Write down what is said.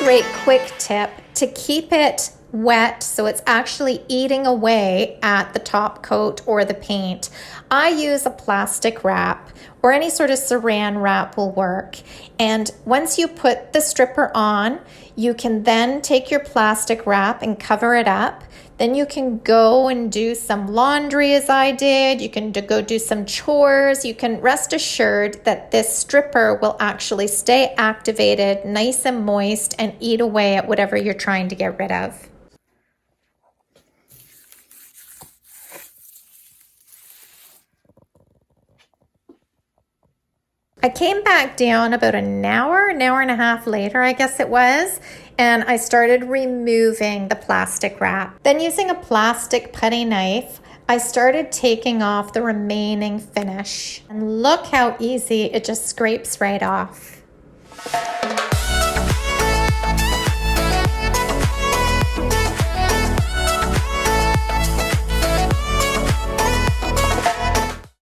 great quick tip to keep it wet so it's actually eating away at the top coat or the paint. I use a plastic wrap or any sort of saran wrap will work. And once you put the stripper on, you can then take your plastic wrap and cover it up. Then you can go and do some laundry as I did. You can go do some chores. You can rest assured that this stripper will actually stay activated, nice and moist, and eat away at whatever you're trying to get rid of. I came back down about an hour and a half later, I guess it was, and I started removing the plastic wrap. Then using a plastic putty knife, I started taking off the remaining finish. And look how easy it just scrapes right off.